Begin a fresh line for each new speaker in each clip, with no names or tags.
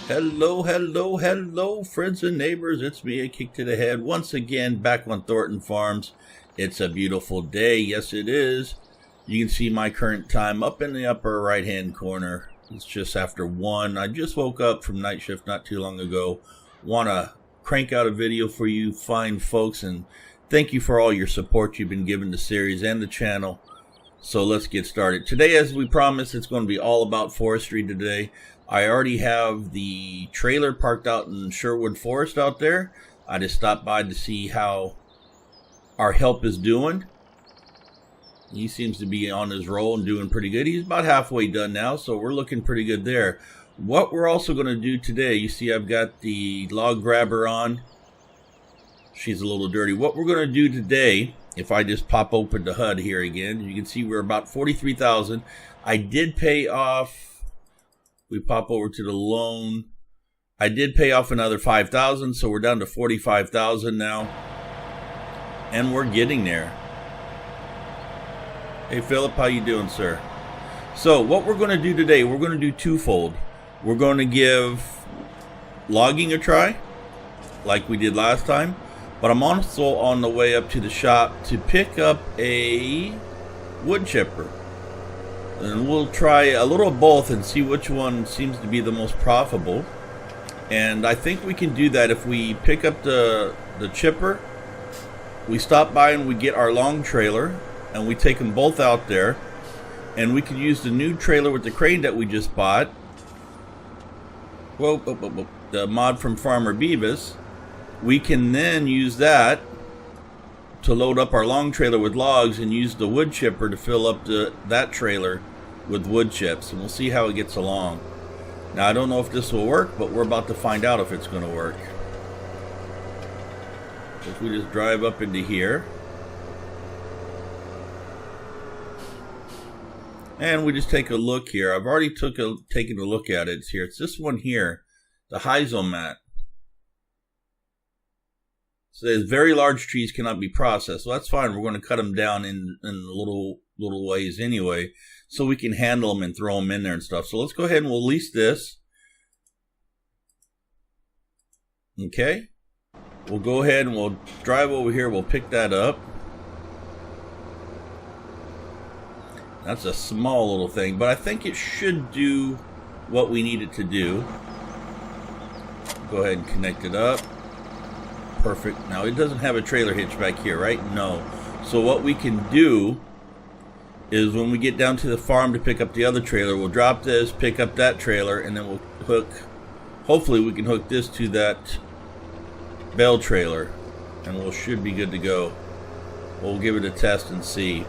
Hello, hello, hello, friends and neighbors. It's me, a kick to the head, once again back on Thornton Farms. It's a beautiful day. Yes, it is. You can see my current time up in the upper right-hand corner. It's just after 1. I just woke up from night shift not too long ago. Want to crank out a video for you fine folks, and thank you for all your support you've been giving the series and the channel. So let's get started. Today, as we promised, it's going to be all about forestry today. I already have the trailer parked out in Sherwood Forest out there. I just stopped by to see how our help is doing. He seems to be on his roll and doing pretty good. He's about halfway done now, so we're looking pretty good there. What we're also going to do today, you see I've got the log grabber on. She's a little dirty. What we're going to do today, if I just pop open the HUD here again, you can see we're about 43,000. I did pay off. We pop over to the loan. I did pay off another 5,000, so we're down to 45,000 now. And we're getting there. Hey, Philip, how you doing, sir? So what we're going to do today, we're going to do twofold. We're going to give logging a try, like we did last time. But I'm also on the way up to the shop to pick up a wood chipper. And we'll try a little of both and see which one seems to be the most profitable. And I think we can do that if we pick up the chipper, we stop by and we get our long trailer, and we take them both out there. And we can use the new trailer with the crane that we just bought. Whoa, the mod from Farmer Beavis. We can then use that to load up our long trailer with logs and use the wood chipper to fill up that trailer with wood chips, and we'll see how it gets along. Now, I don't know if this will work, but we're about to find out if it's going to work. If we just drive up into here, and we just take a look here. I've already taken a look at it. It's here. It's this one here, the Hyzomat. So there's very large trees cannot be processed. So that's fine. We're going to cut them down in little ways anyway, so we can handle them and throw them in there and stuff. So let's go ahead and we'll lease this. Okay. We'll go ahead and we'll drive over here. We'll pick that up. That's a small little thing, but I think it should do what we need it to do. Go ahead and connect it up. Perfect. Now it doesn't have a trailer hitch back here, right? No. So what we can do is when we get down to the farm to pick up the other trailer, we'll drop this, pick up that trailer, and then we'll hook, hopefully we can hook this to that bale trailer, and we should be good to go. We'll give it a test and see.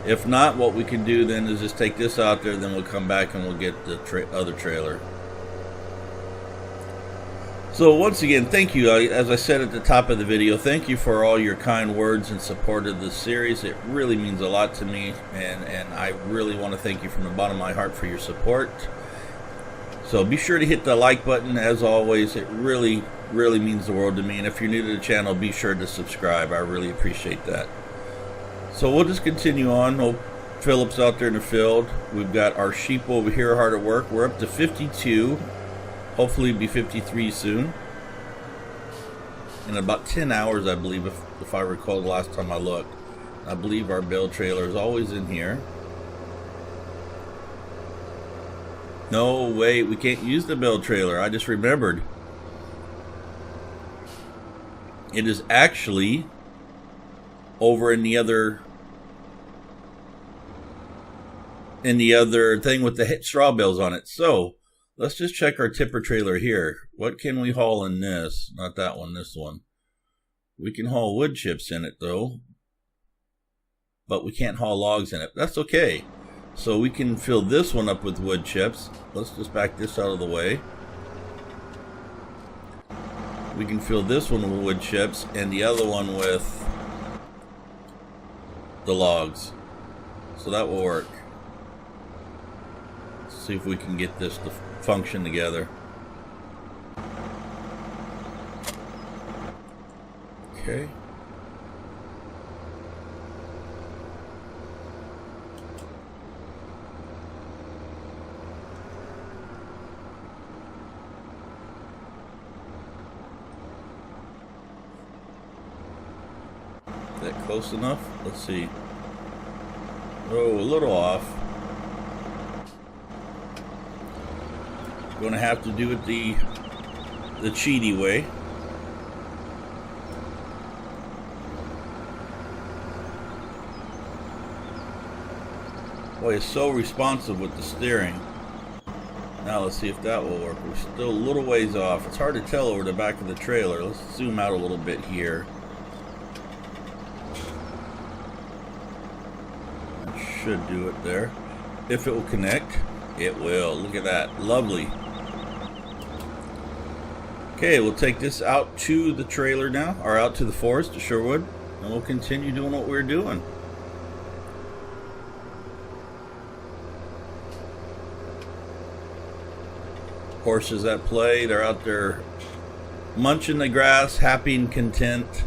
If not, what we can do then is just take this out there, then we'll come back and we'll get the other trailer. So once again, thank you. As I said at the top of the video, thank you for all your kind words and support of this series. It really means a lot to me, and I really want to thank you from the bottom of my heart for your support. So be sure to hit the like button. As always, it really means the world to me. And if you're new to the channel, be sure to subscribe. I really appreciate that. So we'll just continue on. Oh, Philip's out there in the field. We've got our sheep over here hard at work. We're up to 52. Hopefully it'll be 53 soon. In about 10 hours, I believe, if I recall the last time I looked. I believe our bale trailer is always in here. No, wait, we can't use the bale trailer. I just remembered. It is actually over in the other thing with the straw bales on it. So let's just check our tipper trailer here. What can we haul in this? Not that one, this one. We can haul wood chips in it though, but we can't haul logs in it. That's okay. So we can fill this one up with wood chips. Let's just back this out of the way. We can fill this one with wood chips and the other one with the logs. So that will work. Let's see if we can get this to function together. Okay. that close enough? Let's see. Oh, a little off. Gonna have to do it the cheaty way. Boy, it's so responsive with the steering. Now let's see if that will work. We're still a little ways off. It's hard to tell over the back of the trailer. Let's zoom out a little bit here. That should do it there. If it will connect, it will. Look at that. Lovely. Okay, we'll take this out to the trailer now, or out to the forest, to Sherwood, and we'll continue doing what we're doing. Horses at play, they're out there munching the grass, happy and content.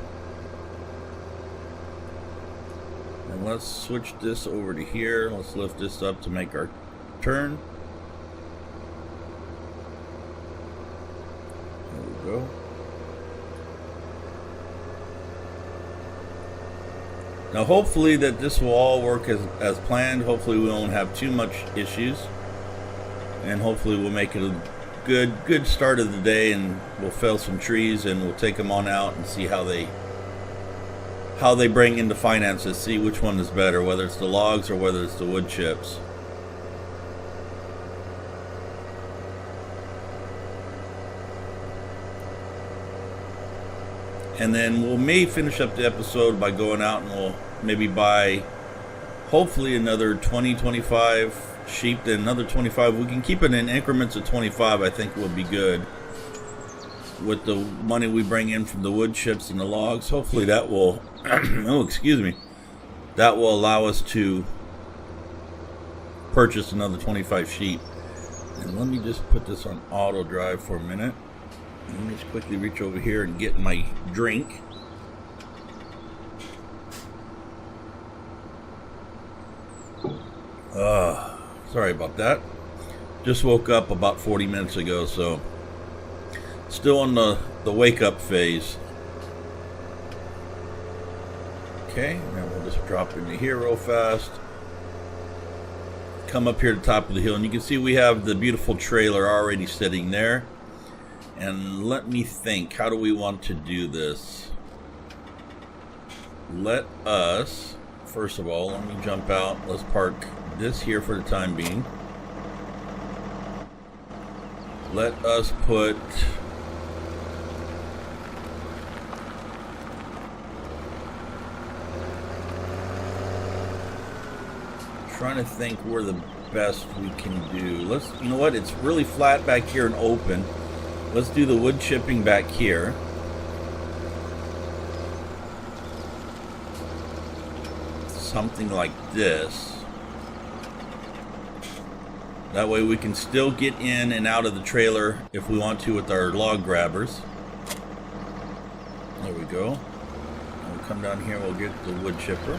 And let's switch this over to here. Let's lift this up to make our turn. There we go. Now hopefully that this will all work as planned. Hopefully we won't have too much issues. And hopefully we'll make it a good start of the day, and we'll fell some trees and we'll take them on out and see how they bring into finances, see which one is better, whether it's the logs or whether it's the wood chips. And then we'll may finish up the episode by going out and we'll maybe buy hopefully another 20-25 sheep, then another 25. We can keep it in increments of 25. I think will be good with the money we bring in from the wood chips and the logs. Hopefully that will oh, excuse me, that will allow us to purchase another 25 sheep. And let me just put this on auto drive for a minute. Let me just quickly reach over here and get my drink. Sorry about that. Just woke up about 40 minutes ago, so still in the wake up phase. Okay, and we'll just drop into here real fast. Come up here to the top of the hill, and you can see we have the beautiful trailer already sitting there. And let me think, how do we want to do this? Let us, first of all, let me jump out. Let's park this here for the time being. Let us put trying to think where the best we can do. Let's, you know what, it's really flat back here and open. Let's do the wood chipping back here. Something like this. That way we can still get in and out of the trailer if we want to with our log grabbers. There we go. And we'll come down here, we'll get the wood chipper.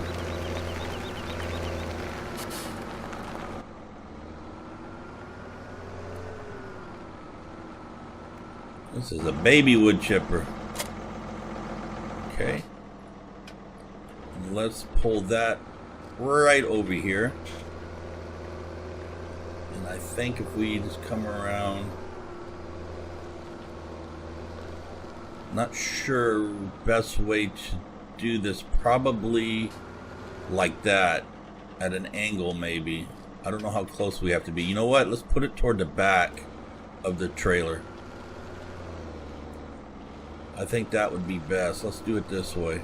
This is a baby wood chipper. Okay. And let's pull that right over here. And I think if we just come around, not sure best way to do this, probably like that at an angle maybe. I don't know how close we have to be. You know what? Let's put it toward the back of the trailer. I think that would be best. Let's do it this way.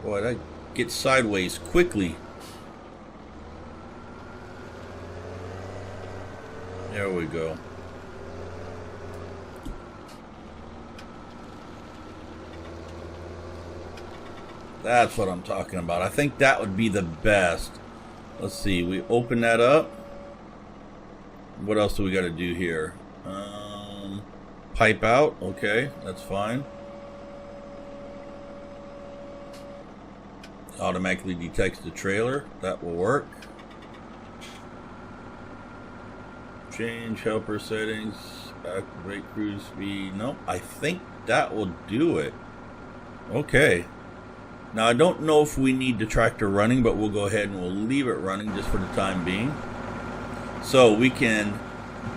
Boy, that gets sideways quickly. There we go. That's what I'm talking about. I think that would be the best. Let's see. We open that up. What else do we got to do here? Pipe out. Okay, that's fine. Automatically detects the trailer. That will work. Change helper settings. Activate cruise speed. Nope, I think that will do it. Okay. Now I don't know if we need the tractor running, but we'll go ahead and we'll leave it running just for the time being. So we can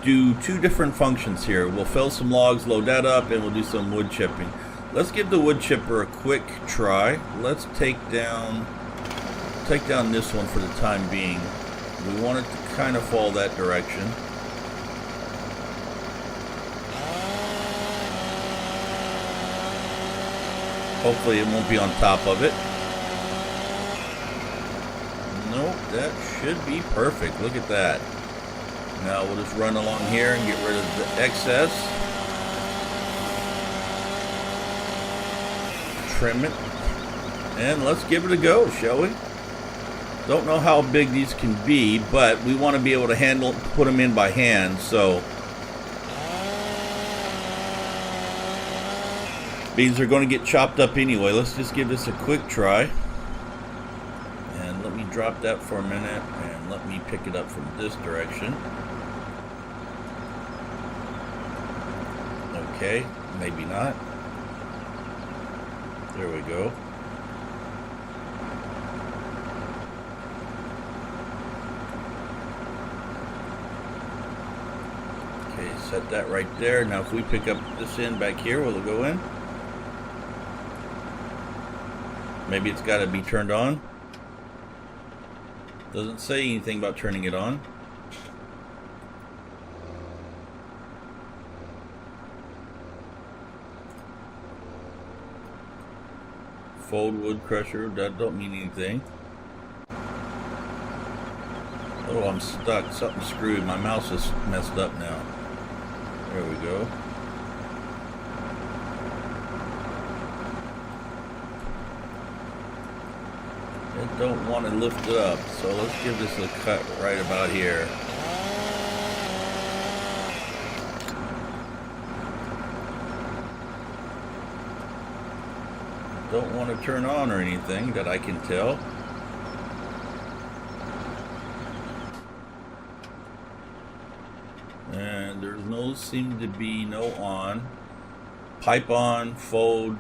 do two different functions here. We'll fell some logs, load that up, and we'll do some wood chipping. Let's give the wood chipper a quick try. Let's take down this one for the time being. We want it to kind of fall that direction. Hopefully it won't be on top of it. Nope, that should be perfect. Look at that. Now we'll just run along here and get rid of the excess. Trim it. And let's give it a go, shall we? Don't know how big these can be, but we want to be able to handle, put them in by hand, so. These are going to get chopped up anyway. Let's just give this a quick try. And let me drop that for a minute and let me pick it up from this direction. Okay, maybe not. There we go. Okay, set that right there. Now if we pick up this end back here, will it go in? Maybe it's got to be turned on. Doesn't say anything about turning it on. Fold wood crusher, that don't mean anything. Oh, I'm stuck. Something screwed. My mouse is messed up now. There we go. I don't want to lift it up, so let's give this a cut right about here. Don't want to turn on or anything that I can tell. And there's no, seem to be no on. Pipe on, fold.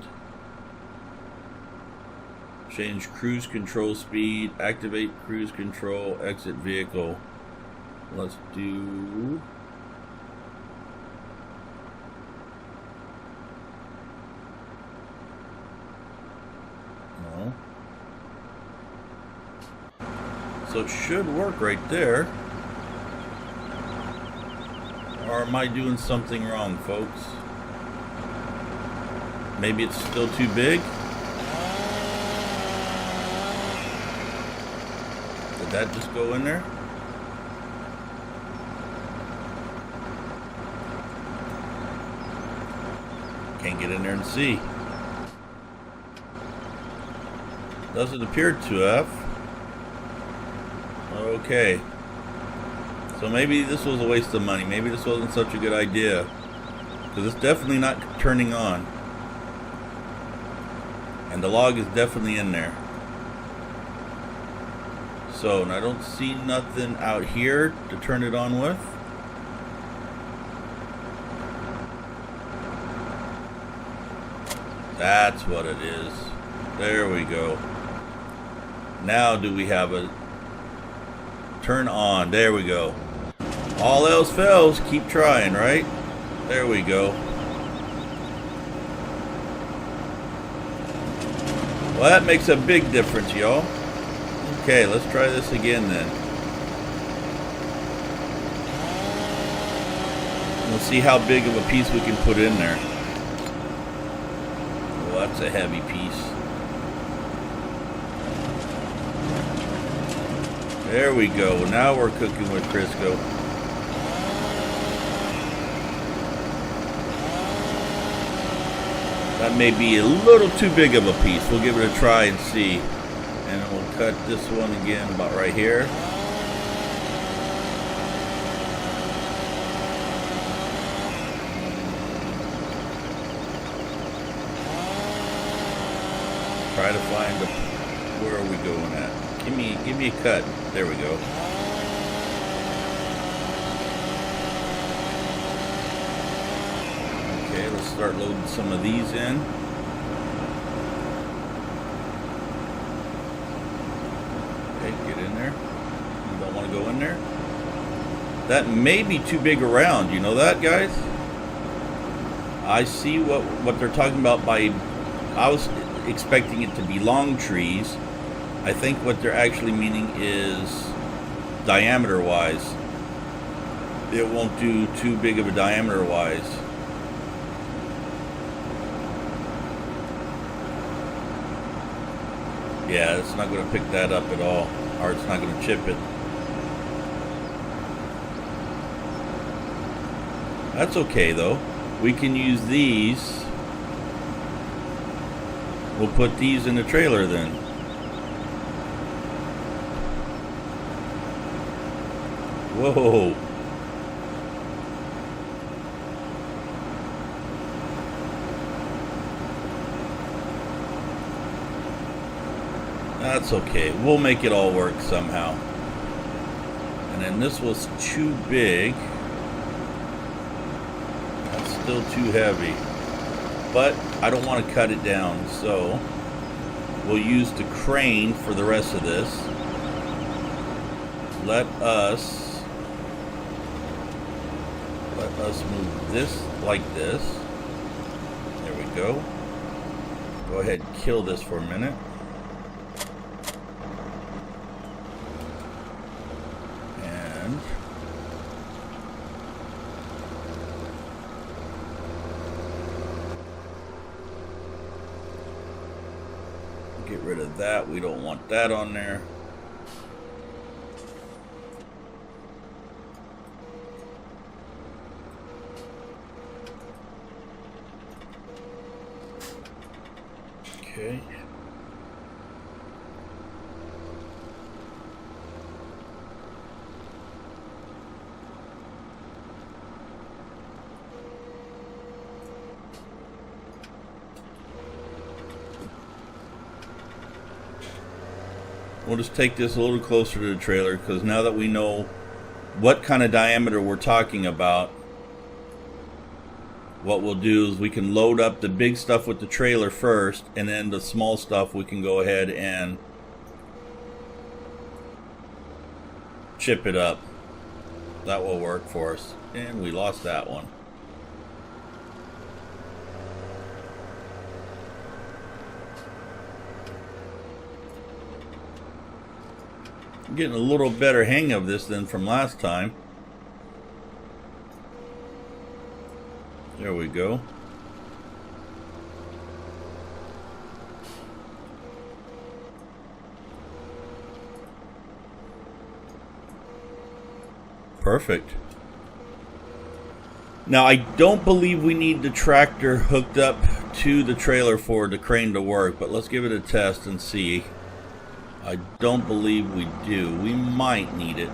Change cruise control speed, activate cruise control, exit vehicle. Let's do... No. So it should work right there. Or am I doing something wrong, folks? Maybe it's still too big? Did that just go in there? Can't get in there and see. Doesn't appear to have. Okay. So maybe this was a waste of money. Maybe this wasn't such a good idea. Because it's definitely not turning on. And the log is definitely in there. So, and I don't see nothing out here to turn it on with. That's what it is. There we go. Now do we have a turn on? There we go. All else fails, keep trying, right? There we go. Well, that makes a big difference, y'all. Okay, let's try this again then. We'll see how big of a piece we can put in there. Well, that's a heavy piece. There we go. Now we're cooking with Crisco. That may be a little too big of a piece. We'll give it a try and see. And we'll cut this one again about right here. Try to find where are we going at? Give me a cut. There we go. Let's start loading some of these in. Okay, get in there. You don't want to go in there. That may be too big around. You know that, guys? I see what they're talking about by... I was expecting it to be long trees. I think what they're actually meaning is diameter-wise. It won't do too big of a diameter-wise. Yeah, it's not going to pick that up at all, or it's not going to chip it. That's okay though. We can use these. We'll put these in the trailer then. Whoa. That's okay. We'll make it all work somehow. And then this was too big. That's still too heavy. But I don't want to cut it down, so we'll use the crane for the rest of this. Let us move this like this. There we go. Go ahead and kill this for a minute. And get rid of that. We don't want that on there. Okay. We'll just take this a little closer to the trailer, because now that we know what kind of diameter we're talking about, what we'll do is we can load up the big stuff with the trailer first, and then the small stuff we can go ahead and chip it up. That will work for us. And we lost that one. I'm getting a little better hang of this than from last time. There we go. Perfect. Now, I don't believe we need the tractor hooked up to the trailer for the crane to work, but let's give it a test and see. I don't believe we do. We might need it.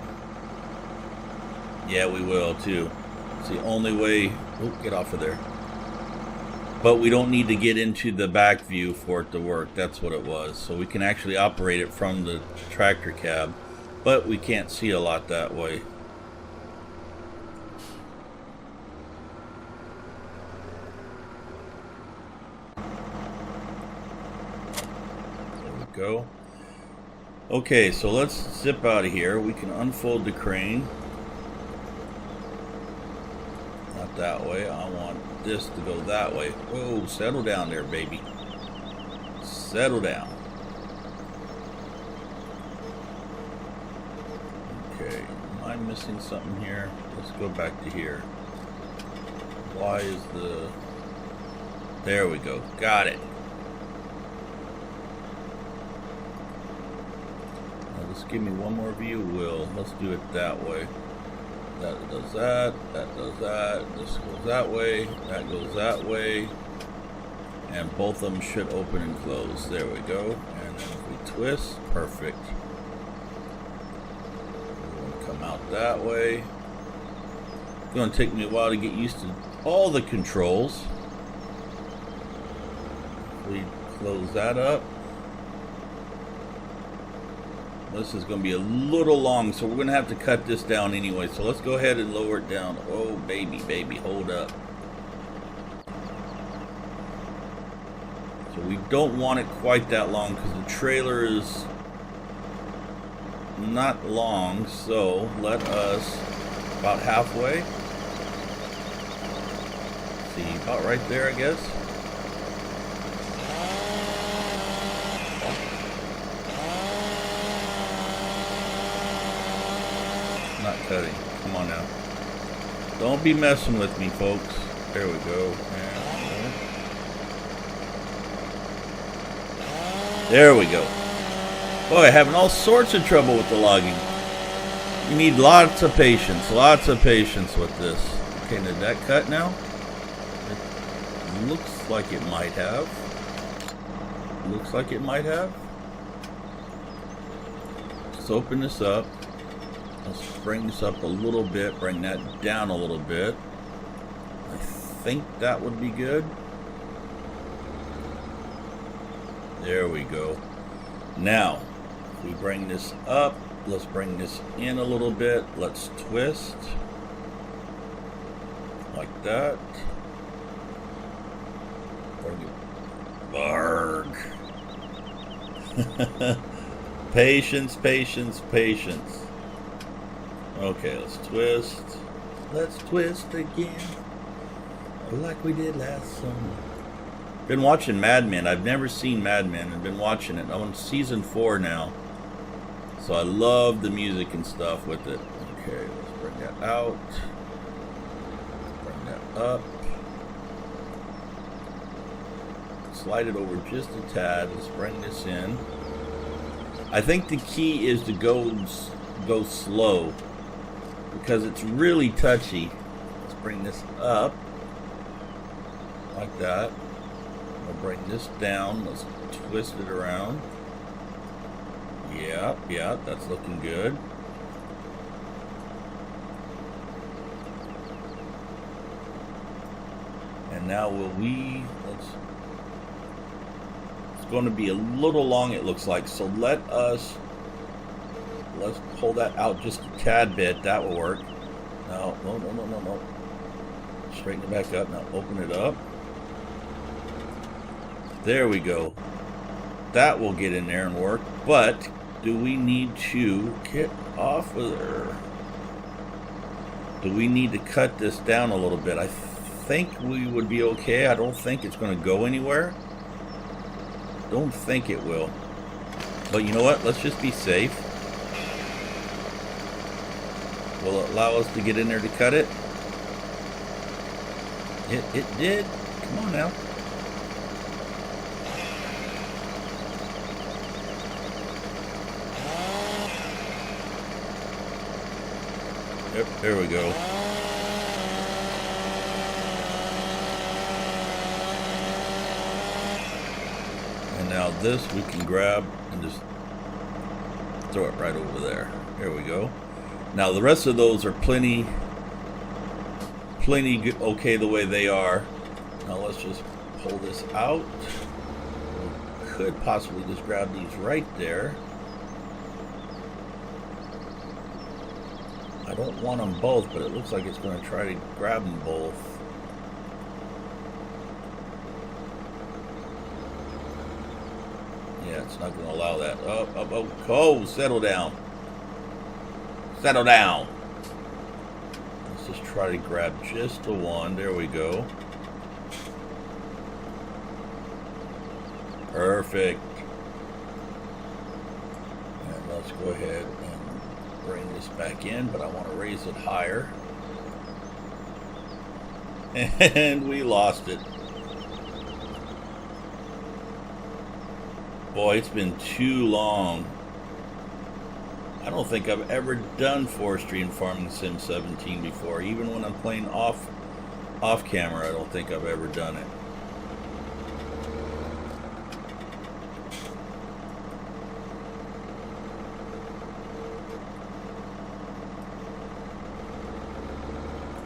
Yeah, we will too. It's the only way. Oh, get off of there. But we don't need to get into the back view for it to work. That's what it was. So we can actually operate it from the tractor cab, but we can't see a lot that way. There we go. Okay, so let's zip out of here. We can unfold the crane. Not that way. I want this to go that way. Whoa, settle down there, baby. Settle down. Okay, am I missing something here? Let's go back to here. Why is the... There we go. Got it. Just give me one more view, Will. Let's do it that way. That does that. That does that. This goes that way. That goes that way. And both of them should open and close. There we go. And then if we twist, perfect. We'll come out that way. It's going to take me a while to get used to all the controls. If we close that up. This is going to be a little long, so we're going to have to cut this down anyway. So let's go ahead and lower it down. Oh, baby, baby, hold up. So we don't want it quite that long because the trailer is not long. So let us about halfway. See, about right there, I guess. Not cutting. Come on now. Don't be messing with me, folks. There we go. There we go. Boy, having all sorts of trouble with the logging. You need lots of patience with this. Okay, did that cut now? It looks like it might have. Looks like it might have. Let's open this up. Let's bring this up a little bit, bring that down a little bit. I think that would be good. There we go. Now, if we bring this up, let's bring this in a little bit. Let's twist. Like that. Barg. Patience, patience, patience. Okay, let's twist. Let's twist again. Like we did last summer. Been watching Mad Men. I've never seen Mad Men. I've been watching it. I'm on season 4 now. So I love the music and stuff with it. Okay, let's bring that out. Bring that up. Slide it over just a tad. Let's bring this in. I think the key is to go slow because it's really touchy. Let's bring this up like that. We'll bring this down. Let's twist it around. Yeah, that's looking good. And now it's going to be a little long, it looks like. So let's pull that out just a tad bit. That will work. No. Straighten it back up. Now open it up. There we go. That will get in there and work. But do we need to get off of there? Do we need to cut this down a little bit? I think we would be okay. I don't think it's going to go anywhere. Don't think it will. But you know what? Let's just be safe. Will it allow us to get in there to cut it? It did. Come on now. Yep, there we go. And now this we can grab and just throw it right over there. There we go. Now the rest of those are plenty good, okay the way they are. Now let's just pull this out. We could possibly just grab these right there. I don't want them both, but it looks like it's going to try to grab them both. Yeah, it's not going to allow that. Oh, settle down. Settle down. Let's just try to grab just the one. There we go. Perfect. And let's go ahead and bring this back in, but I want to raise it higher. And we lost it. Boy, it's been too long. I don't think I've ever done Forestry and Farming Sim 17 before. Even when I'm playing off camera, I don't think I've ever done it.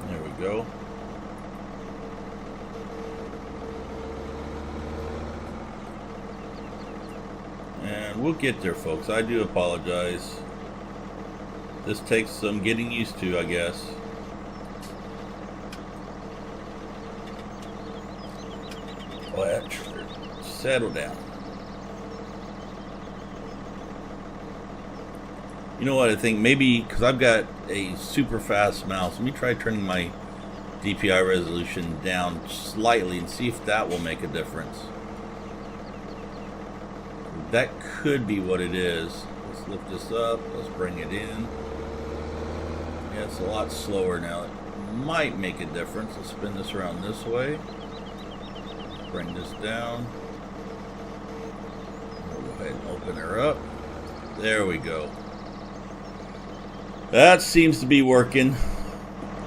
There we go. And we'll get there, folks. I do apologize. This takes some getting used to, I guess. Well, that settle down. You know what, I think maybe because I've got a super fast mouse, let me try turning my DPI resolution down slightly and see if that will make a difference. That could be what it is. Let's lift this up, let's bring it in. Yeah, it's a lot slower now. It might make a difference. Let's spin this around this way. Bring this down. We'll go ahead and open her up. There we go. That seems to be working.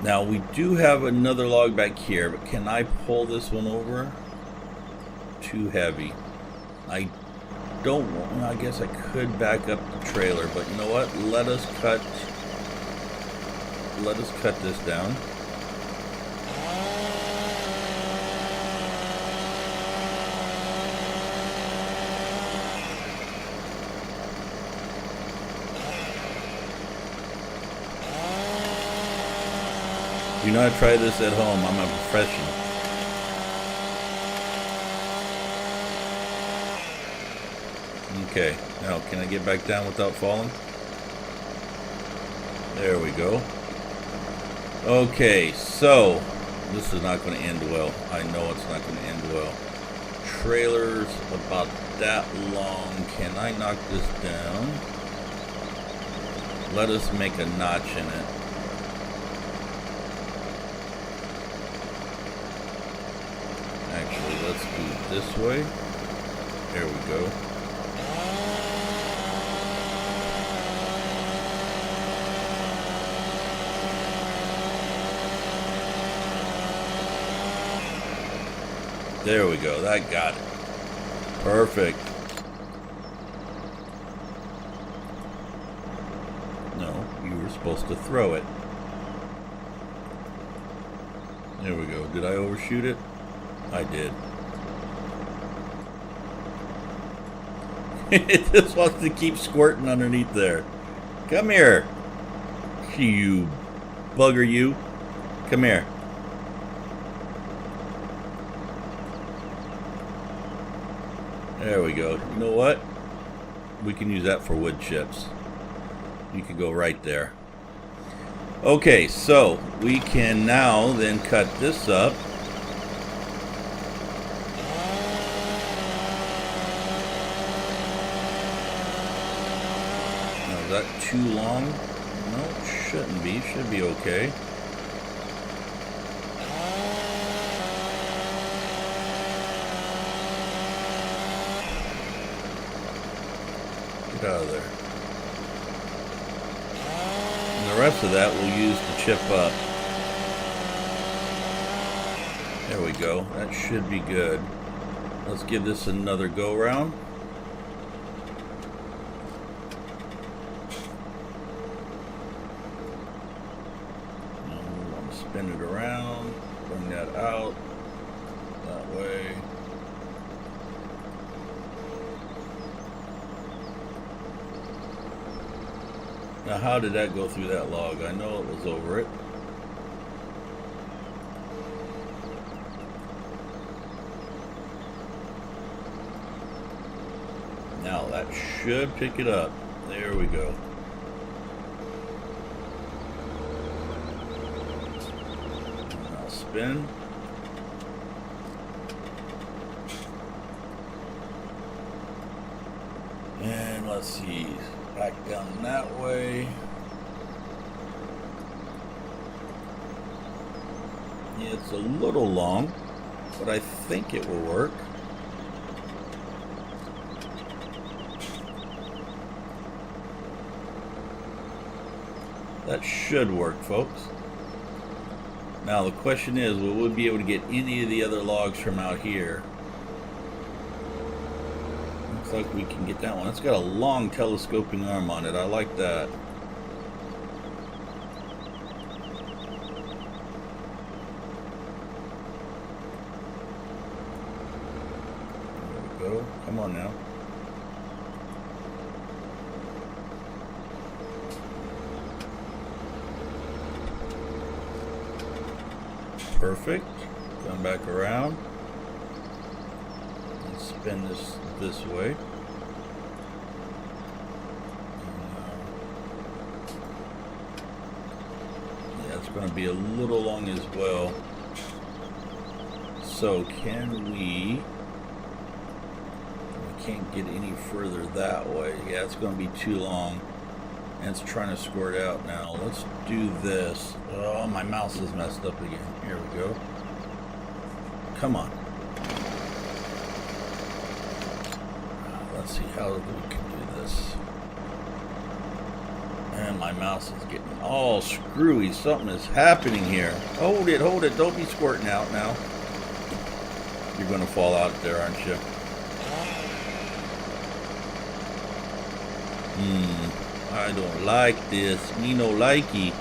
Now we do have another log back here, but can I pull this one over? Too heavy. I don't want, I guess I could back up the trailer, but you know what? Let us cut this down. Do not try this at home. I'm a professional. Okay, now can I get back down without falling? There we go. Okay, so this is not going to end well. I know it's not going to end well. Trailer's about that long. Can I knock this down? Let us make a notch in it. Actually, let's do it this way. There we go. There we go. That got it. Perfect. No, you were supposed to throw it. There we go. Did I overshoot it? I did. It just wants to keep squirting underneath there. Come here. You bugger, you. Come here. There we go. You know what? We can use that for wood chips. You could go right there. Okay, so we can now then cut this up. Now, is that too long? No, it shouldn't be. Should be okay. Out of there. And the rest of that we'll use to chip up. There we go. That should be good. Let's give this another go round. And we want to spin it around, bring that out that way. Now, how did that go through that log? I know it was over it. Now, that should pick it up. There we go. Now, spin. And let's see. Back down that way. Yeah, it's a little long, but I think it will work. That should work, folks. Now the question is, will we be able to get any of the other logs from out here? Looks like we can get that one. It's got a long telescoping arm on it. I like that. There we go. Come on now. Perfect. Come back around. spin this way. Yeah, it's going to be a little long as well. So can we can't get any further that way. Yeah, it's going to be too long. And it's trying to squirt out now. Let's do this. Oh, my mouse is messed up again. Here we go. Come on. Let's see how we can do this. And my mouse is getting all screwy. Something is happening here. Hold it, hold it. Don't be squirting out now. You're going to fall out there, aren't you? I don't like this. Me no likey.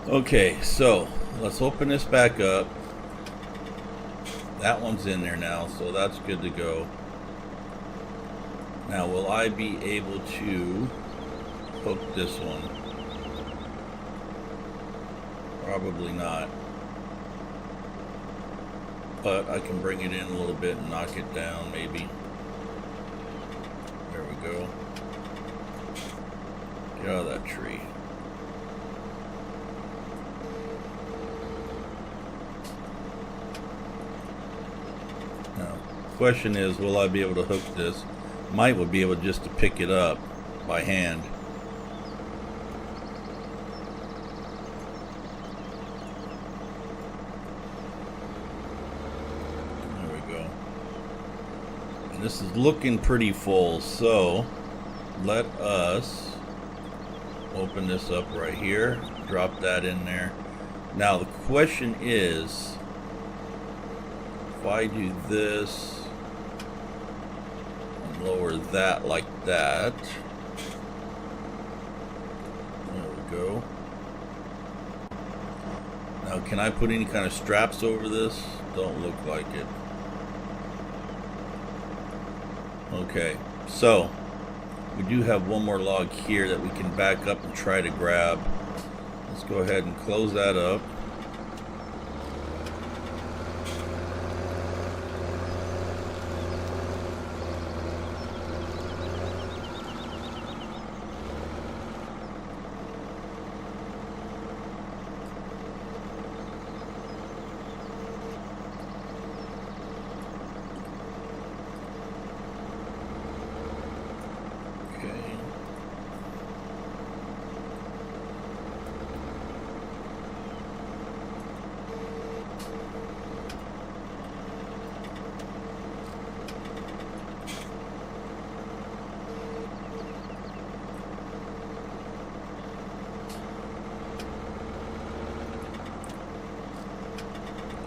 Okay, so let's open this back up. That one's in there now, so that's good to go. Now, will I be able to hook this one? Probably not. But I can bring it in a little bit and knock it down, maybe. There we go. Get out of that tree. Now, the question is, will I be able to hook this? Might will be able just to pick it up by hand. This is looking pretty full, so let us open this up right here, drop that in there. Now the question is, if I do this and lower that like that, there we go. Now can I put any kind of straps over this? Don't look like it. Okay, so we do have one more log here that we can back up and try to grab. Let's go ahead and close that up.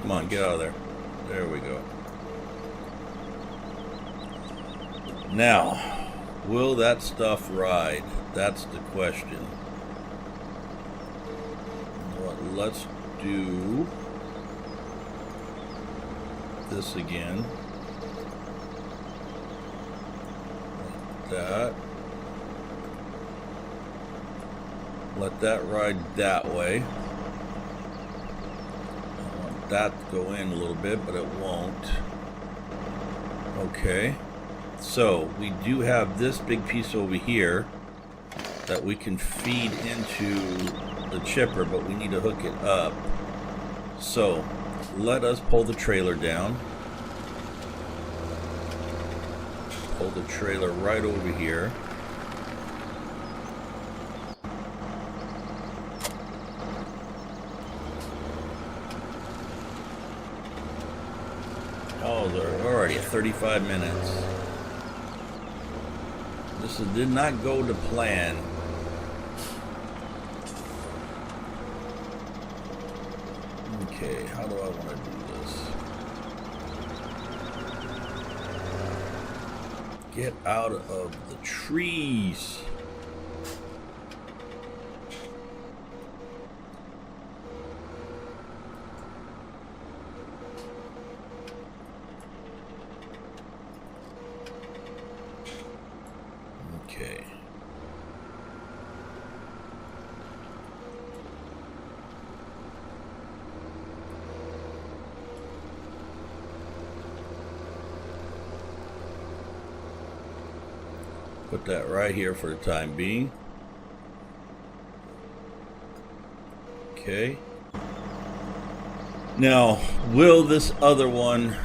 Come on, get out of there. There we go. Now, will that stuff ride? That's the question. Well, let's do this again. Like that. Let that ride that way. That go in a little bit, but it won't. Okay, so we do have this big piece over here that we can feed into the chipper, but we need to hook it up. So let us pull the trailer down. Pull the trailer right over here. Oh, they're already at 35 minutes. This did not go to plan. Okay, how do I want to do this? Get out of the trees. Put that right here for the time being. Okay. Now, will this other one,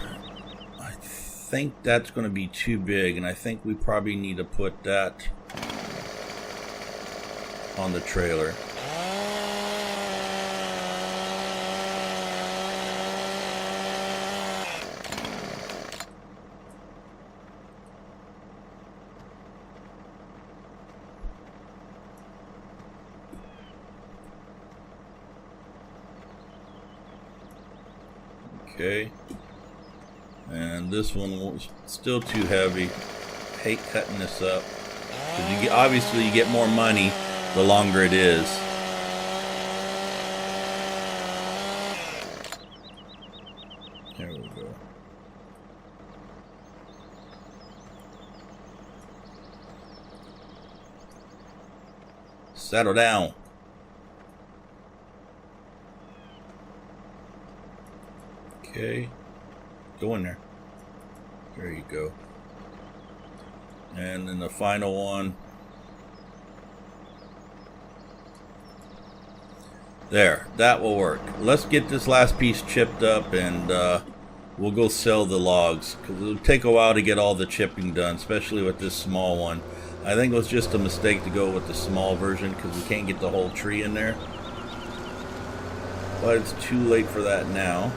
I think that's going to be too big, and I think we probably need to put that on the trailer. Okay, and this one was still too heavy. Hate cutting this up because obviously you get more money the longer it is. There we go. Settle down. Okay, go in there. There you go. And then the final one. There, that will work. Let's get this last piece chipped up, and we'll go sell the logs, because it'll take a while to get all the chipping done, especially with this small one. I think it was just a mistake to go with the small version because we can't get the whole tree in there. But it's too late for that now.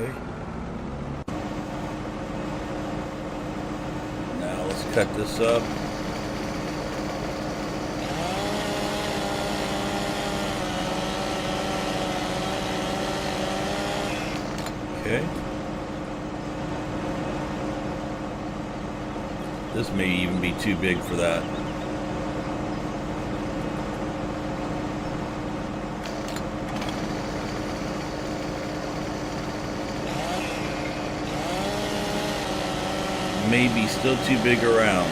Okay. Now let's cut this up. Okay. This may even be too big for that. Maybe still too big around.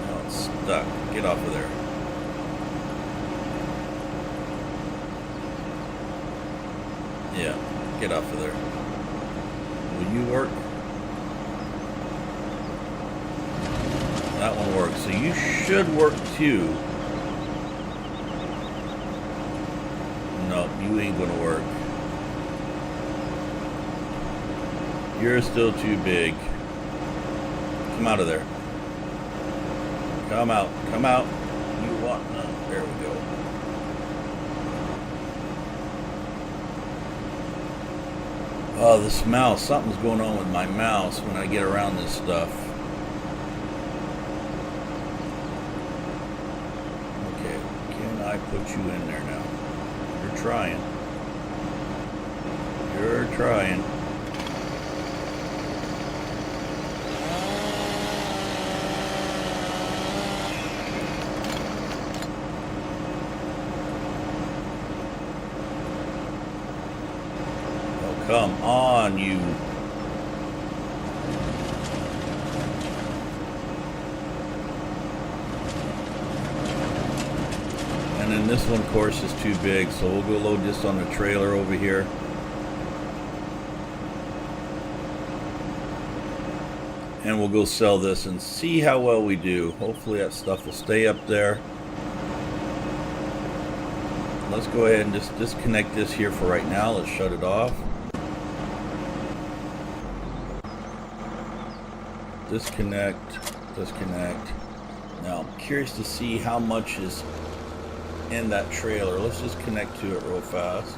Oh, it's stuck. Get off of there. Yeah, get off of there. Will you work? That one works. So you should work too. No, you ain't gonna work. You're still too big. Come out of there. Come out. Come out. You want none. There we go. Oh, this mouse. Something's going on with my mouse when I get around this stuff. Okay. Can I put you in there now? You're trying. You're trying. Come on, you. And then this one, of course, is too big, so we'll go load this on the trailer over here. And we'll go sell this and see how well we do. Hopefully that stuff will stay up there. Let's go ahead and just disconnect this here for right now. Let's shut it off. Disconnect. Now I'm curious to see how much is in that trailer. Let's just connect to it real fast.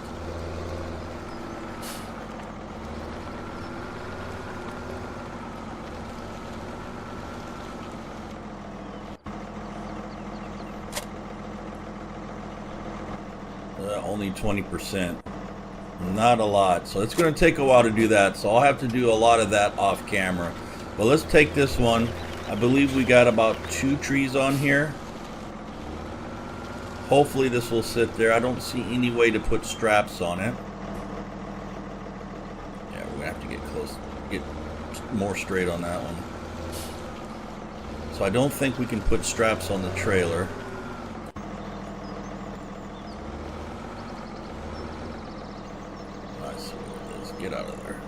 Only 20%. Not a lot. So it's going to take a while to do that. So I'll have to do a lot of that off camera. But let's take this one. I believe we got about 2 trees on here. Hopefully this will sit there. I don't see any way to put straps on it. Yeah, we're going to have to get close. Get more straight on that one. So I don't think we can put straps on the trailer. I see what it is. Get out of there.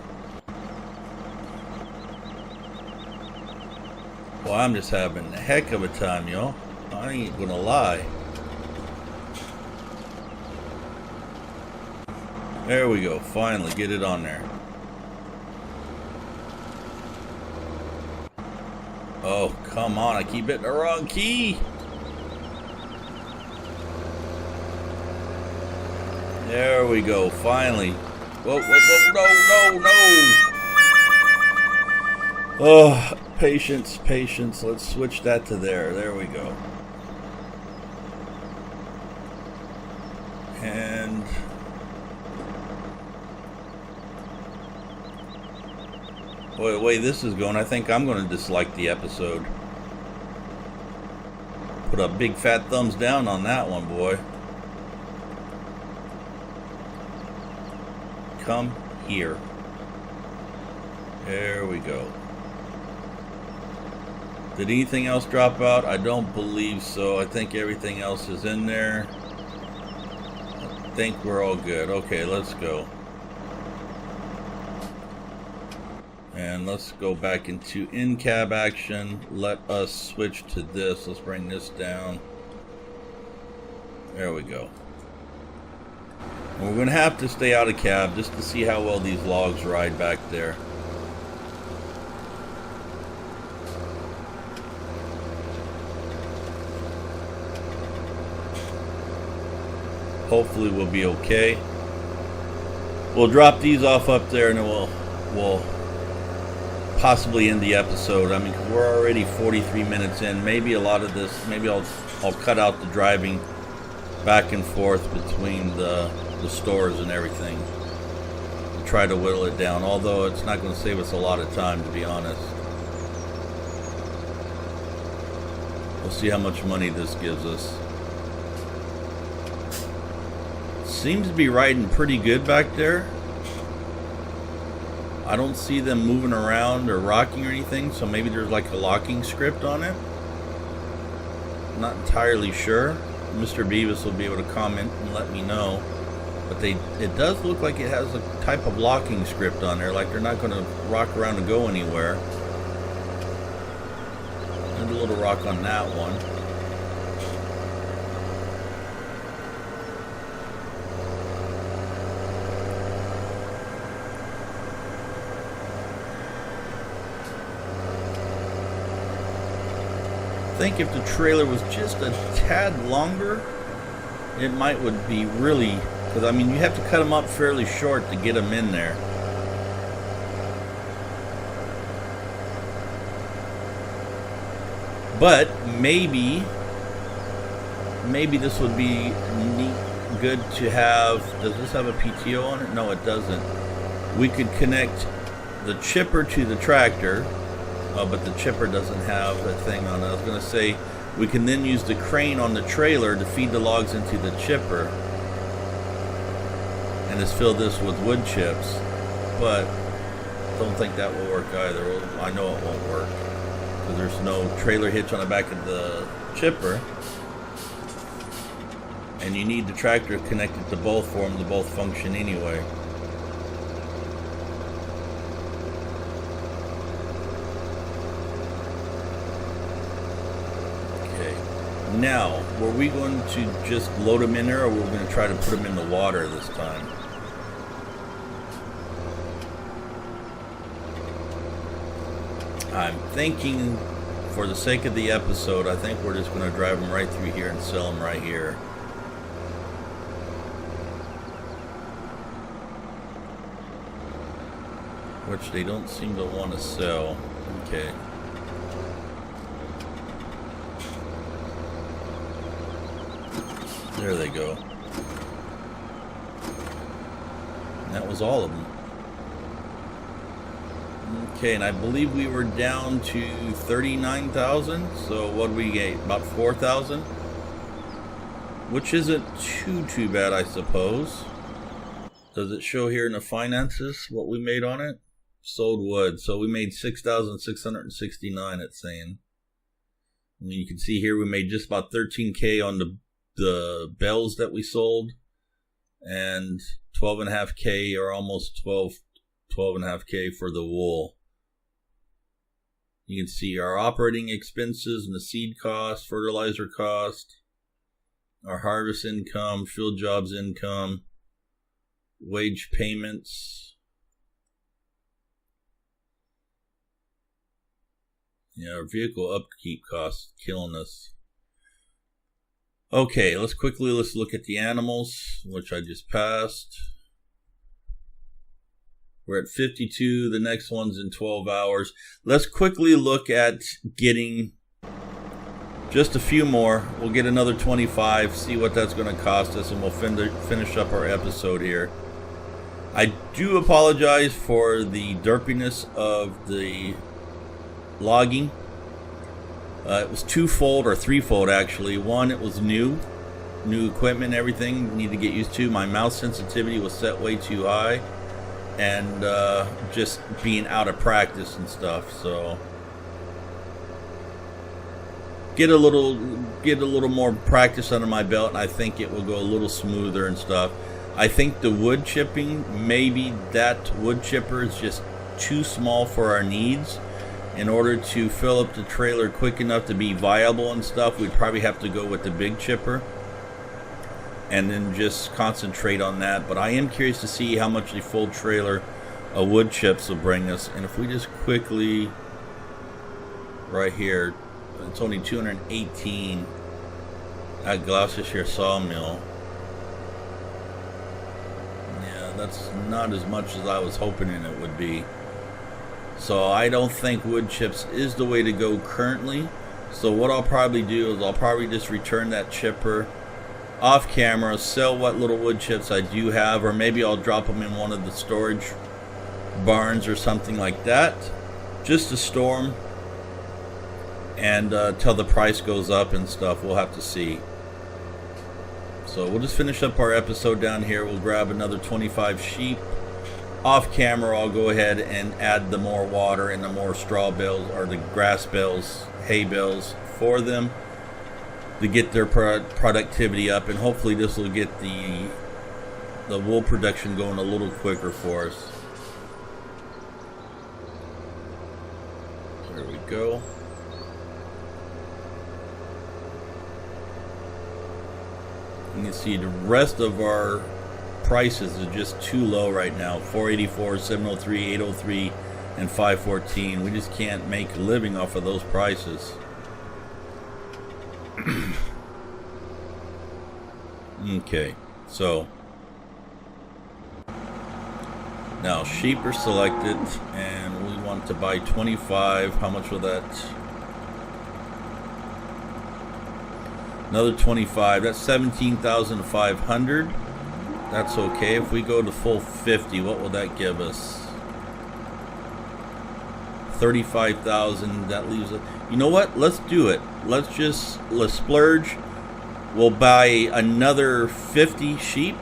Well, I'm just having a heck of a time, y'all. I ain't gonna lie. There we go. Finally, get it on there. Oh, come on. I keep hitting the wrong key. There we go. Finally. Whoa, whoa, whoa. No, no, no. Oh, patience, patience. Let's switch that to there. There we go. And... boy, the way this is going, I think I'm going to dislike the episode. Put a big fat thumbs down on that one, boy. Come here. There we go. Did anything else drop out? I don't believe so. I think everything else is in there. I think we're all good. Okay, let's go. And let's go back into in-cab action. Let us switch to this. Let's bring this down. There we go. And we're going to have to stay out of cab just to see how well these logs ride back there. Hopefully we'll be okay. We'll drop these off up there and then we'll possibly end the episode. I mean, we're already 43 minutes in. Maybe a lot of this, maybe I'll cut out the driving back and forth between the stores and everything. And try to whittle it down, although it's not going to save us a lot of time, to be honest. We'll see how much money this gives us. Seems to be riding pretty good back there. I don't see them moving around or rocking or anything, so maybe there's like a locking script on it. Not entirely sure. Mr. Beavis will be able to comment and let me know. But it does look like it has a type of locking script on there, like they're not going to rock around and go anywhere. There's a little rock on that one. I think if the trailer was just a tad longer, it would be really, because I mean you have to cut them up fairly short to get them in there. But maybe this would be neat, good to have. Does this have a PTO on it? No, it doesn't. We could connect the chipper to the tractor. But the chipper doesn't have a thing on it. I was going to say we can then use the crane on the trailer to feed the logs into the chipper and just fill this with wood chips, but don't think that will work either. I know it won't work because there's no trailer hitch on the back of the chipper, and you need the tractor connected to both for them to both function anyway. Now, were we going to just load them in there, or were we going to try to put them in the water this time? I'm thinking, for the sake of the episode, I think we're just going to drive them right through here and sell them right here. Which they don't seem to want to sell. Okay. There they go. And that was all of them. Okay, and I believe we were down to 39,000. So what did we get? About 4,000? Which isn't too bad, I suppose. Does it show here in the finances what we made on it? sold wood. So we made 6,669, it's saying. And you can see here we made just about 13K on the bales that we sold, and 12.5K or almost 12.5K for the wool. You can see our operating expenses and the seed cost, fertilizer cost, our harvest income, field jobs income, wage payments. Yeah, our vehicle upkeep costs killing us. Okay, let's look at the animals, which I just passed. We're at 52. The next one's in 12 hours. Let's quickly look at getting just a few more. We'll get another 25, see what that's going to cost us, and we'll finish up our episode here. I do apologize for the derpiness of the logging. It was twofold or threefold actually. One, it was new equipment, everything need to get used to. My mouse sensitivity was set way too high, and just being out of practice and stuff. So get a little more practice under my belt, and I think it will go a little smoother and stuff. I think the wood chipping, maybe that wood chipper is just too small for our needs. In order to fill up the trailer quick enough to be viable and stuff, we'd probably have to go with the big chipper and then just concentrate on that. But I am curious to see how much the full trailer of wood chips will bring us. And if we just quickly, right here, it's only 218 at Gloucestershire Sawmill. Yeah, that's not as much as I was hoping it would be. So I don't think wood chips is the way to go currently. So what I'll probably do is I'll probably just return that chipper off camera, sell what little wood chips I do have, or maybe I'll drop them in one of the storage barns or something like that, just to store them, and till the price goes up and stuff. We'll have to see. So we'll just finish up our episode down here. We'll grab another 25 sheep. Off camera, I'll go ahead and add the more water and the more straw bales, or the grass bales, hay bales for them to get their productivity up, and hopefully this will get the wool production going a little quicker for us. There we go. You can see the rest of our prices are just too low right now. 484, 703, 803, and 514. We just can't make a living off of those prices. Okay, so now sheep are selected, and we want to buy 25. How much will that? Another 25. That's 17,500. That's okay. If we go to full 50, what will that give us? 35,000. That leaves it. You know what? Let's do it. Let's splurge. We'll buy another 50 sheep.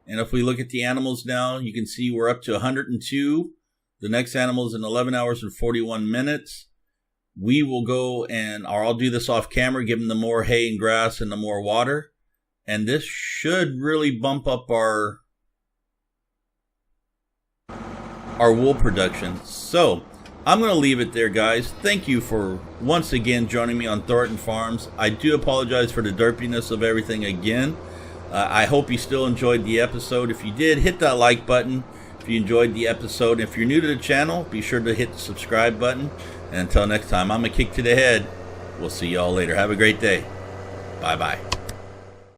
And if we look at the animals now, you can see we're up to 102. The next animal is in 11 hours and 41 minutes. We will go and, or I'll do this off camera, give them the more hay and grass and the more water. And this should really bump up our wool production. So I'm going to leave it there, guys. Thank you for once again joining me on Thornton Farms. I do apologize for the derpiness of everything again. I hope you still enjoyed the episode. If you did, hit that like button if you enjoyed the episode. If you're new to the channel, be sure to hit the subscribe button. And until next time, I'm a kick to the head. We'll see y'all later. Have a great day. Bye-bye.